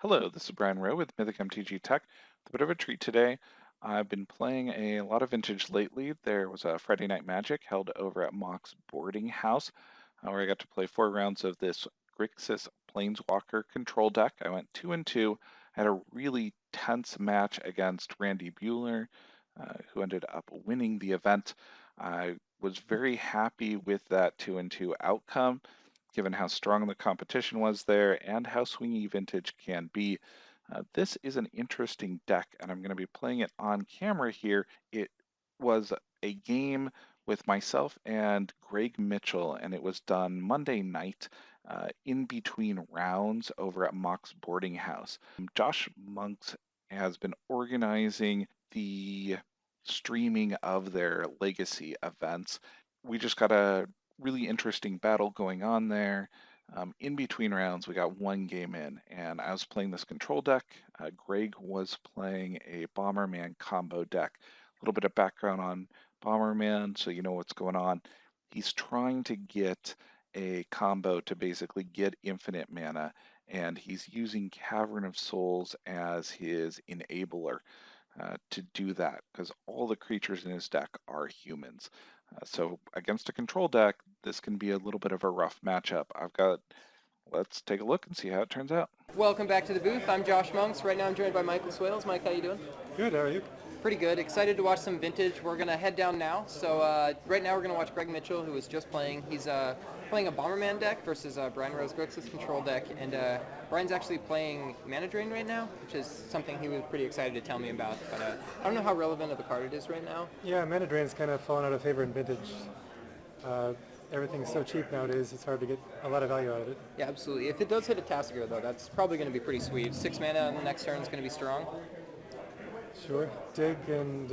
Hello, this is Brian Rowe with Mythic MTG Tech. With a bit of a treat today. I've been playing a lot of vintage lately. There was a Friday Night Magic held over at Mock's boarding house, where I got to play 4 rounds of this Grixis Planeswalker control deck. I went 2-2. I had a really tense match against Randy Buehler, who ended up winning the event. I was very happy with that 2-2 outcome, given how strong the competition was there and how swingy vintage can be. This is an interesting deck, and I'm going to be playing it on camera here. It was a game with myself and Greg Mitchell, and it was done Monday night in between rounds over at Mock's boarding house. Josh Monks has been organizing the streaming of their legacy events. We just got a really interesting battle going on there. In between rounds, we got one game in, and I was playing this control deck. Greg was playing a Bomberman combo deck. A little bit of background on Bomberman, so you know what's going on. He's trying to get a combo to basically get infinite mana, and he's using Cavern of Souls as his enabler to do that, because all the creatures in his deck are humans. So against a control deck, this can be a little bit of a rough matchup. Let's take a look and see how it turns out. Welcome back to the booth. I'm Josh Monks. Right now I'm joined by Michael Swailes. Mike, how you doing? Good, how are you? Pretty good. Excited to watch some vintage. We're going to head down now. So right now we're going to watch Greg Mitchell, who was just playing. He's playing a Bomberman deck versus Brian Rowe's Grixis control deck. And Brian's actually playing Mana Drain right now, which is something he was pretty excited to tell me about. But I don't know how relevant of a card it is right now. Yeah, Mana Drain's kind of fallen out of favor in vintage. Everything's so cheap nowadays, it's hard to get a lot of value out of it. Yeah, absolutely. If it does hit a Tassiger, though, that's probably going to be pretty sweet. 6 mana on the next turn is going to be strong. Sure. Dig and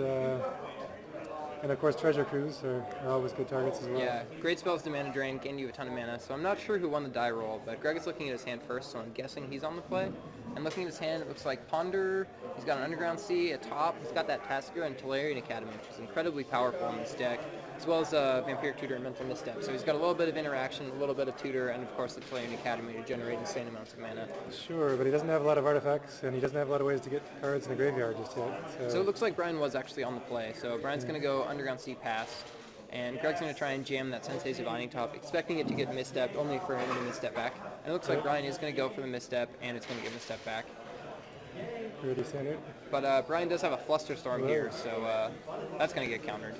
of course Treasure Cruise are always good targets as well. Yeah, great spells to Mana Drain, gain you a ton of mana. So I'm not sure who won the die roll, but Greg is looking at his hand first, so I'm guessing he's on the play. And looking at his hand, it looks like Ponder, he's got an Underground Sea, a top, he's got that Tasker and Tolarian Academy, which is incredibly powerful in this deck, as well as Vampiric Tutor and Mental Misstep. So he's got a little bit of interaction, a little bit of Tutor, and of course the Tolarian Academy to generate insane amounts of mana. Sure, but he doesn't have a lot of artifacts, and he doesn't have a lot of ways to get cards in the graveyard just yet. So it looks like Brian was actually on the play. So Brian's going to go Underground Sea pass, and Greg's going to try and jam that Sensei's Divining Top, expecting it to get misstepped, only for him to misstep back. And it looks like Brian is going to go for the misstep, and it's going to get misstep back. Pretty standard. But Brian does have a Flusterstorm here, so that's going to get countered.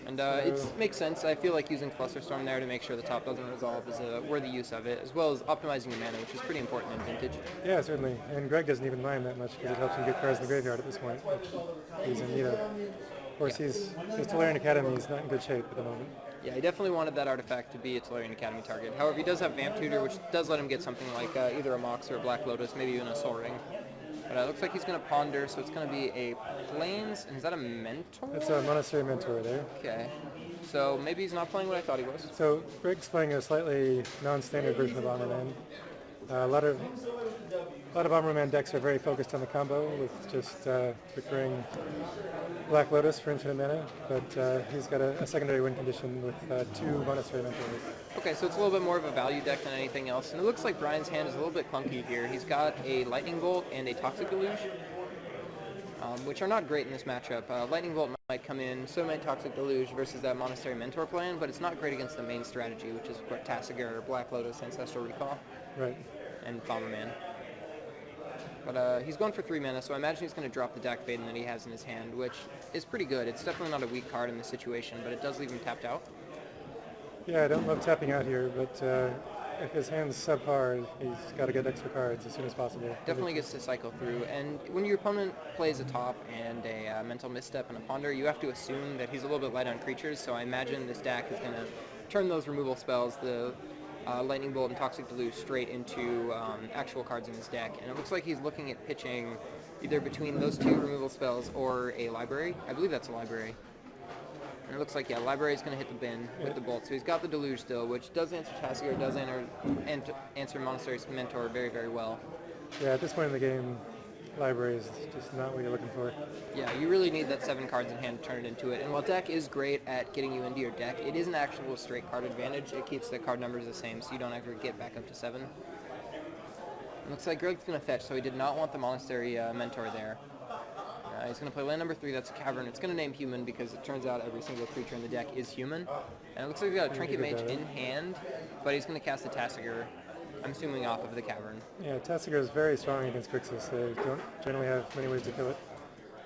And it makes sense. I feel like using Flusterstorm there to make sure the top doesn't resolve is a worthy use of it, as well as optimizing your mana, which is pretty important in Vintage. Yeah, certainly. And Greg doesn't even mind that much because it helps him get cards in the graveyard at this point, which he's in need of. Of course, his Tolarian Academy is not in good shape at the moment. Yeah, he definitely wanted that artifact to be a Tolarian Academy target. However, he does have Vamp Tutor, which does let him get something like either a Mox or a Black Lotus, maybe even a Soul Ring. But it looks like he's going to Ponder, so it's going to be a Plains, and is that a Mentor? It's a Monastery Mentor there. Okay. So maybe he's not playing what I thought he was. So Greg's playing a slightly non-standard version of Bomberman. A lot of Bomberman decks are very focused on the combo with just recurring Black Lotus for infinite mana, but he's got a secondary win condition with 2 Monastery Mentors. Okay, so it's a little bit more of a value deck than anything else, and it looks like Brian's hand is a little bit clunky here. He's got a Lightning Bolt and a Toxic Deluge, which are not great in this matchup. Lightning Bolt might come in, so might Toxic Deluge versus that Monastery Mentor plan, but it's not great against the main strategy, which is Tassiger, Black Lotus, Ancestral Recall, Right. and Bomberman. But he's going for 3 mana, so I imagine he's going to drop the Dak Baden that he has in his hand, which is pretty good. It's definitely not a weak card in this situation, but it does leave him tapped out. Yeah, I don't love tapping out here, but if his hand's subpar, he's got to get extra cards as soon as possible. Definitely gets to cycle through, and when your opponent plays a top and a Mental Misstep and a Ponder, you have to assume that he's a little bit light on creatures, so I imagine this deck is going to turn those removal spells, the Lightning Bolt and Toxic Deluge, straight into actual cards in his deck, and it looks like he's looking at pitching either between those 2 removal spells or a library. I believe that's a library. And it looks like, yeah, library is going to hit the bin with the bolt. So he's got the Deluge still, which does answer Tassiger, does answer Monastery's Mentor very, very well. Yeah, at this point in the game, library is just not what you're looking for. Yeah, you really need that 7 cards in hand to turn it into it. And while deck is great at getting you into your deck, it is an actual straight card advantage. It keeps the card numbers the same, so you don't ever get back up to 7. Looks like Greg's going to fetch, so he did not want the Monastery Mentor there. He's going to play land number 3, that's a Cavern. It's going to name Human because it turns out every single creature in the deck is human. And it looks like he's got a Trinket Mage in hand, but he's going to cast a Tasigur, I'm assuming off of the Cavern. Yeah, Tasigur is very strong against Grixis. They don't generally have many ways to kill it.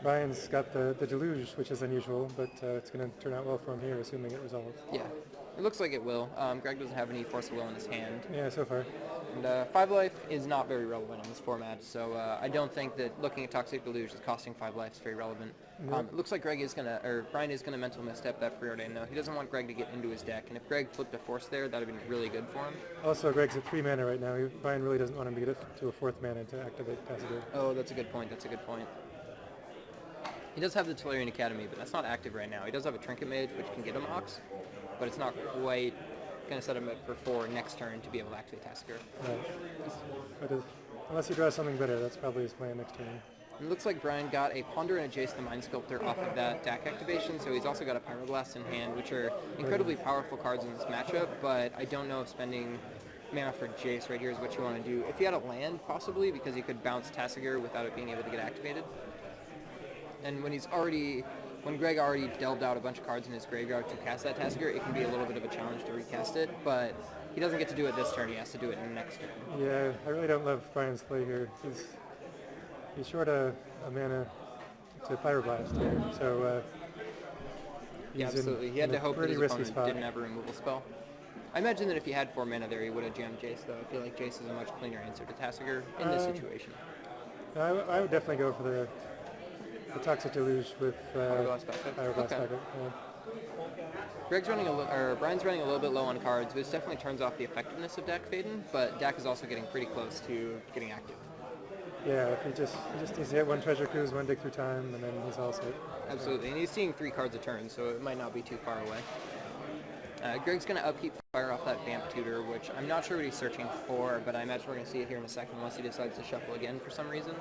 Brian's got the Deluge, which is unusual, but it's going to turn out well for him here, assuming it resolves. Yeah, it looks like it will. Greg doesn't have any Force of Will in his hand. Yeah, so far. And 5 life is not very relevant in this format, so I don't think that looking at Toxic Deluge is costing 5 life is very relevant. It looks like Brian is gonna mental misstep that Preordain. No, he doesn't want Greg to get into his deck, and if Greg flipped a Force there, that would have been really good for him. Also, Greg's at 3 mana right now. Brian really doesn't want him to get it to a 4th mana to activate Tasigur. Oh, that's a good point. That's a good point. He does have the Tolarian Academy, but that's not active right now. He does have a Trinket Mage, which can get him Ox, but it's not quite going to set him up for 4 next turn to be able to activate Tasigur. Right. But unless he draws something better, that's probably his plan next turn. It looks like Brian got a Ponder and a Jace the Mind Sculptor off of that deck activation, so he's also got a Pyroblast in hand, which are incredibly powerful cards in this matchup, but I don't know if spending mana for Jace right here is what you want to do. If he had a land, possibly, because he could bounce Tasigur without it being able to get activated. And when Greg already delved out a bunch of cards in his graveyard to cast that Tasigur, it can be a little bit of a challenge to recast it, but he doesn't get to do it this turn, he has to do it in the next turn. Yeah, I really don't love Brian's play here. He's short a mana to Pyroblast here, so he's yeah, absolutely. He had to hope that his opponent didn't have a removal spell. I imagine that if he had 4 mana there, he would have jammed Jace, though. I feel like Jace is a much cleaner answer to Tasigur in this situation. I would definitely go for the Toxic Deluge with Pyroblast backup. Yeah. Brian's running a little bit low on cards, which definitely turns off the effectiveness of Dak Faden, but Dak is also getting pretty close to getting active. Yeah, if he just needs to hit 1 Treasure Cruise, 1 Dig Through Time, and then he's all set. Absolutely, and he's seeing 3 cards a turn, so it might not be too far away. Greg's going to upkeep fire off that Vamp Tutor, which I'm not sure what he's searching for, but I imagine we're going to see it here in a second unless he decides to shuffle again for some reason.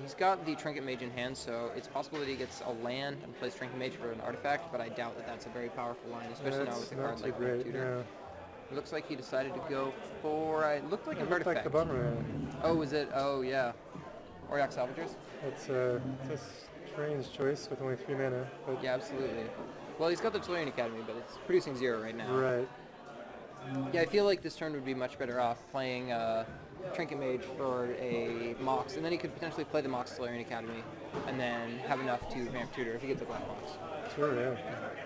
He's got the Trinket Mage in hand, so it's possible that he gets a land and plays Trinket Mage for an artifact, but I doubt that that's a very powerful line, especially now with a card like Vamp Tutor. No. It looks like he decided to go for, it looked like an artifact. Like the Bomberman. Oh, is it? Oh, yeah. Auriok Salvagers? It's a strange choice with only 3 mana. But yeah, absolutely. Well, he's got the Tolarian Academy, but it's producing 0 right now. Right. Yeah, I feel like this turn would be much better off playing Trinket Mage for a Mox, and then he could potentially play the Mox Tolarian Academy, and then have enough to Vamp Tutor if he gets a Black Mox. Sure, yeah.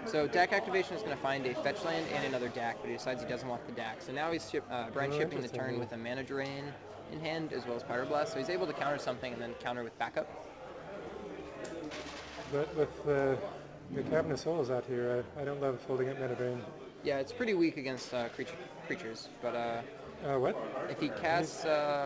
So Dak activation is going to find a fetch land and another Dak, but he decides he doesn't want the Dak. So now he's Brian shipping the turn with a Mana Drain in hand as well as Pyroblast, so he's able to counter something and then counter with backup. But with the Cabinet of Souls out here, I don't love holding up Mana Drain. Yeah, it's pretty weak against creatures, but what? if he casts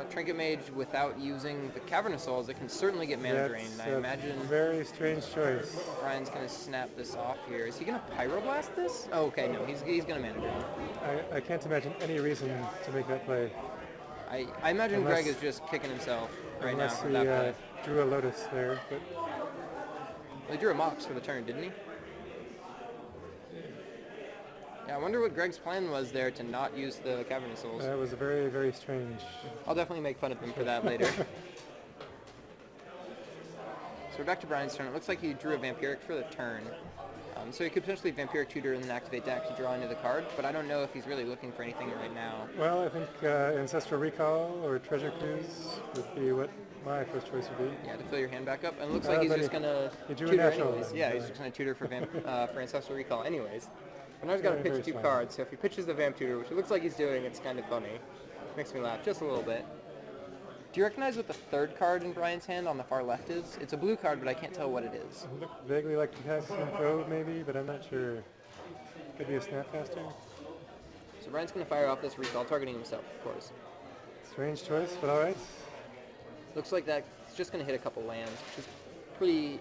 Trinket Mage without using the Cavern of Souls, it can certainly get Mana Drain. I imagine very strange choice. Brian's going to snap this off here. Is he going to Pyroblast this? Oh, okay, no, he's going to Mana Drain. I can't imagine any reason to make that play. I imagine Greg is just kicking himself right now for that play. He drew a Lotus there, but... Well, he drew a Mox for the turn, didn't he? Yeah, I wonder what Greg's plan was there to not use the Cavern of Souls. That was very, very strange. I'll definitely make fun of him for that later. So we're back to Brian's turn. It looks like he drew a Vampiric for the turn. So he could potentially Vampiric Tutor and then activate Dak to draw into the card, but I don't know if he's really looking for anything right now. Well, I think Ancestral Recall or Treasure Cruise would be what my first choice would be. Yeah, to fill your hand back up. And it looks like he's just going to tutor anyways. Yeah, he's just going to tutor for Ancestral Recall anyways. But now he's got to pitch 2 cards, so if he pitches the Vamp Tutor, which it looks like he's doing, it's kind of funny. Makes me laugh just a little bit. Do you recognize what the 3rd card in Brian's hand on the far left is? It's a blue card, but I can't tell what it is. It looked vaguely like Potassium Probe, maybe, but I'm not sure. Could be a Snapcaster. So Brian's going to fire off this recall, targeting himself, of course. Strange choice, but alright. Looks like that's just going to hit a couple lands, which is pretty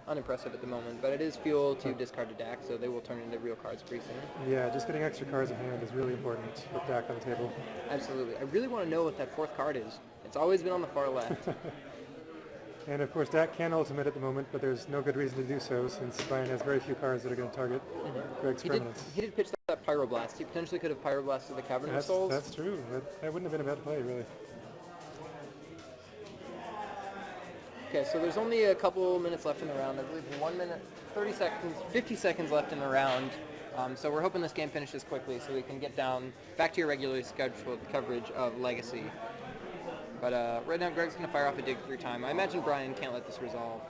unimpressive at the moment, but it is fuel to discard to Dak, so they will turn into real cards pretty soon. Yeah, just getting extra cards in hand is really important with Dak on the table. Absolutely. I really want to know what that 4th card is. It's always been on the far left. And of course Dak can ultimate at the moment, but there's no good reason to do so since Brian has very few cards that are going to target Greg's permanents. He did pitch that that Pyroblast. He potentially could have Pyroblasted the Cavern of Souls. That's true. That wouldn't have been a bad play, really. Okay, so there's only a couple minutes left in the round. I believe 1 minute, 30 seconds, 50 seconds left in the round. So we're hoping this game finishes quickly so we can get down back to your regularly scheduled coverage of Legacy. But right now, Greg's going to fire off a dig through time. I imagine Brian can't let this resolve.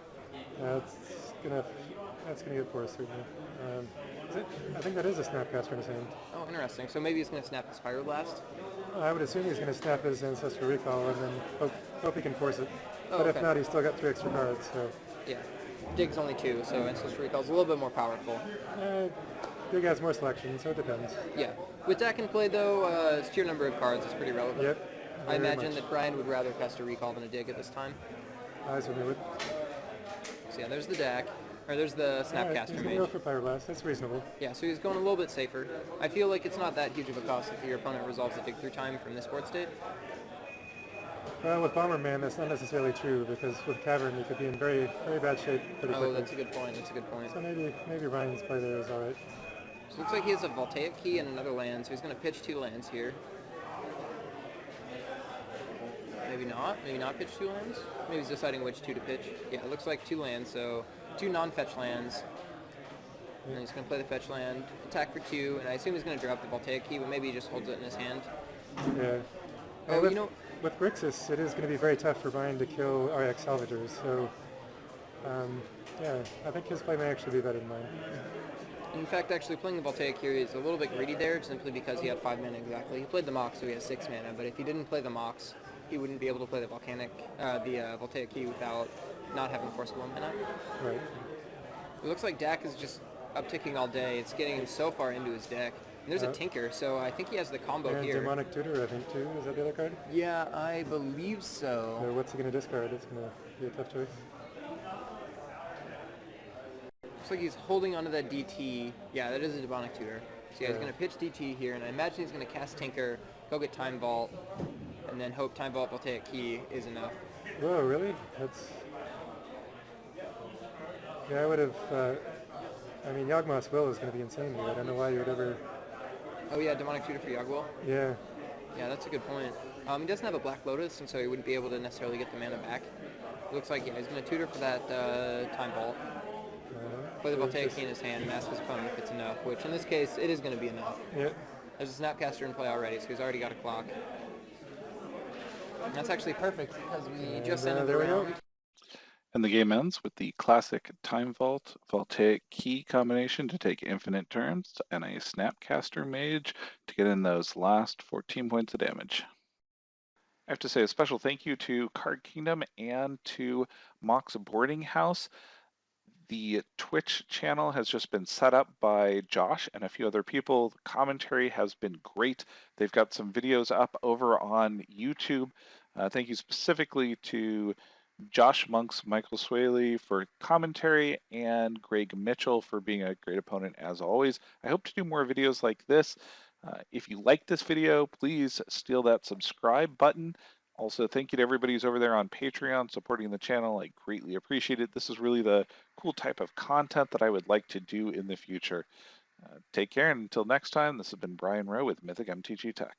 That's gonna get forced, certainly. I think that is a Snapcaster in his hand. Oh, interesting. So maybe he's going to snap his Pyroblast? I would assume he's going to snap his Ancestral Recall and then hope he can force it. Oh, but okay. if not, he's still got 3 extra cards, so... Yeah. Dig's only 2, so Ancestral Recall's a little bit more powerful. Dig has more selection, so it depends. Yeah. With Dak in play, though, his sheer number of cards is pretty relevant. Yep. I imagine that Brian would rather cast a Recall than a Dig at this time. I certainly would. So yeah, there's the Dak. Or there's the Snapcaster He's Mage. going to go for Pyroblast. That's reasonable. Yeah, so he's going a little bit safer. I feel like it's not that huge of a cost if your opponent resolves a dig through time from this board state. Well, with Bomberman, that's not necessarily true, because with Cavern, you could be in very, very bad shape pretty quickly. Oh, that's a good point. That's a good point. So maybe Ryan's play there is alright. So it looks like he has a Voltaic Key and another land, so he's going to pitch 2 lands here. Maybe not. Maybe not pitch 2 lands. Maybe he's deciding which 2 to pitch. Yeah, it looks like 2 lands, so 2 non-fetch lands. And he's going to play the fetch land, attack for 2, and I assume he's going to drop the Voltaic Key, but maybe he just holds it in his hand. Yeah. Oh, with Grixis, it is going to be very tough for Ryan to kill RX Salvagers, so yeah, I think his play may actually be better than mine. In fact, actually playing the Voltaic here is a little bit greedy there, simply because he had 5 mana exactly. He played the Mox, so he has 6 mana, but if he didn't play the Mox, he wouldn't be able to play the Voltaic Key without not having forcible mana. Right. It looks like Dak is just upticking all day. It's getting him so far into his deck. And there's a Tinker, so I think he has the combo and here. Demonic Tutor, I think, too. Is that the other card? Yeah, I believe so. So what's he going to discard? It's going to be a tough choice. Looks like he's holding onto that DT. Yeah, that is a Demonic Tutor. So yeah, he's going to pitch DT here, and I imagine he's going to cast Tinker, go get Time Vault, and then hope Time Vault Voltaic Key is enough. Whoa, really? That's... Yeah, I would have... I mean, Yawgmoth's Will is going to be insane here. I don't know why you would ever... Oh yeah, Demonic Tutor for Yawgmoth? Yeah. Yeah, that's a good point. He doesn't have a Black Lotus, and so he wouldn't be able to necessarily get the mana back. It looks like, yeah, he's going to tutor for that Time Vault. Play the Voltaic Key in his hand and ask his opponent if it's enough, which in this case, it is going to be enough. Yeah. There's a Snapcaster in play already, so he's already got a clock. And that's actually perfect, because we just ended the round. And the game ends with the classic Time Vault Voltaic Key combination to take infinite turns and a Snapcaster Mage to get in those last 14 points of damage. I have to say a special thank you to Card Kingdom and to Mox Boarding House. The Twitch channel has just been set up by Josh and a few other people. The commentary has been great. They've got some videos up over on YouTube. Thank you specifically to Josh Monk's Michael Swailes for commentary and Greg Mitchell for being a great opponent as always. I hope to do more videos like this. If you like this video, please steal that subscribe button. Also, thank you to everybody who's over there on Patreon supporting the channel. I greatly appreciate it. This is really the cool type of content that I would like to do in the future. Take care, and until next time, this has been Brian Rowe with Mythic MTG Tech.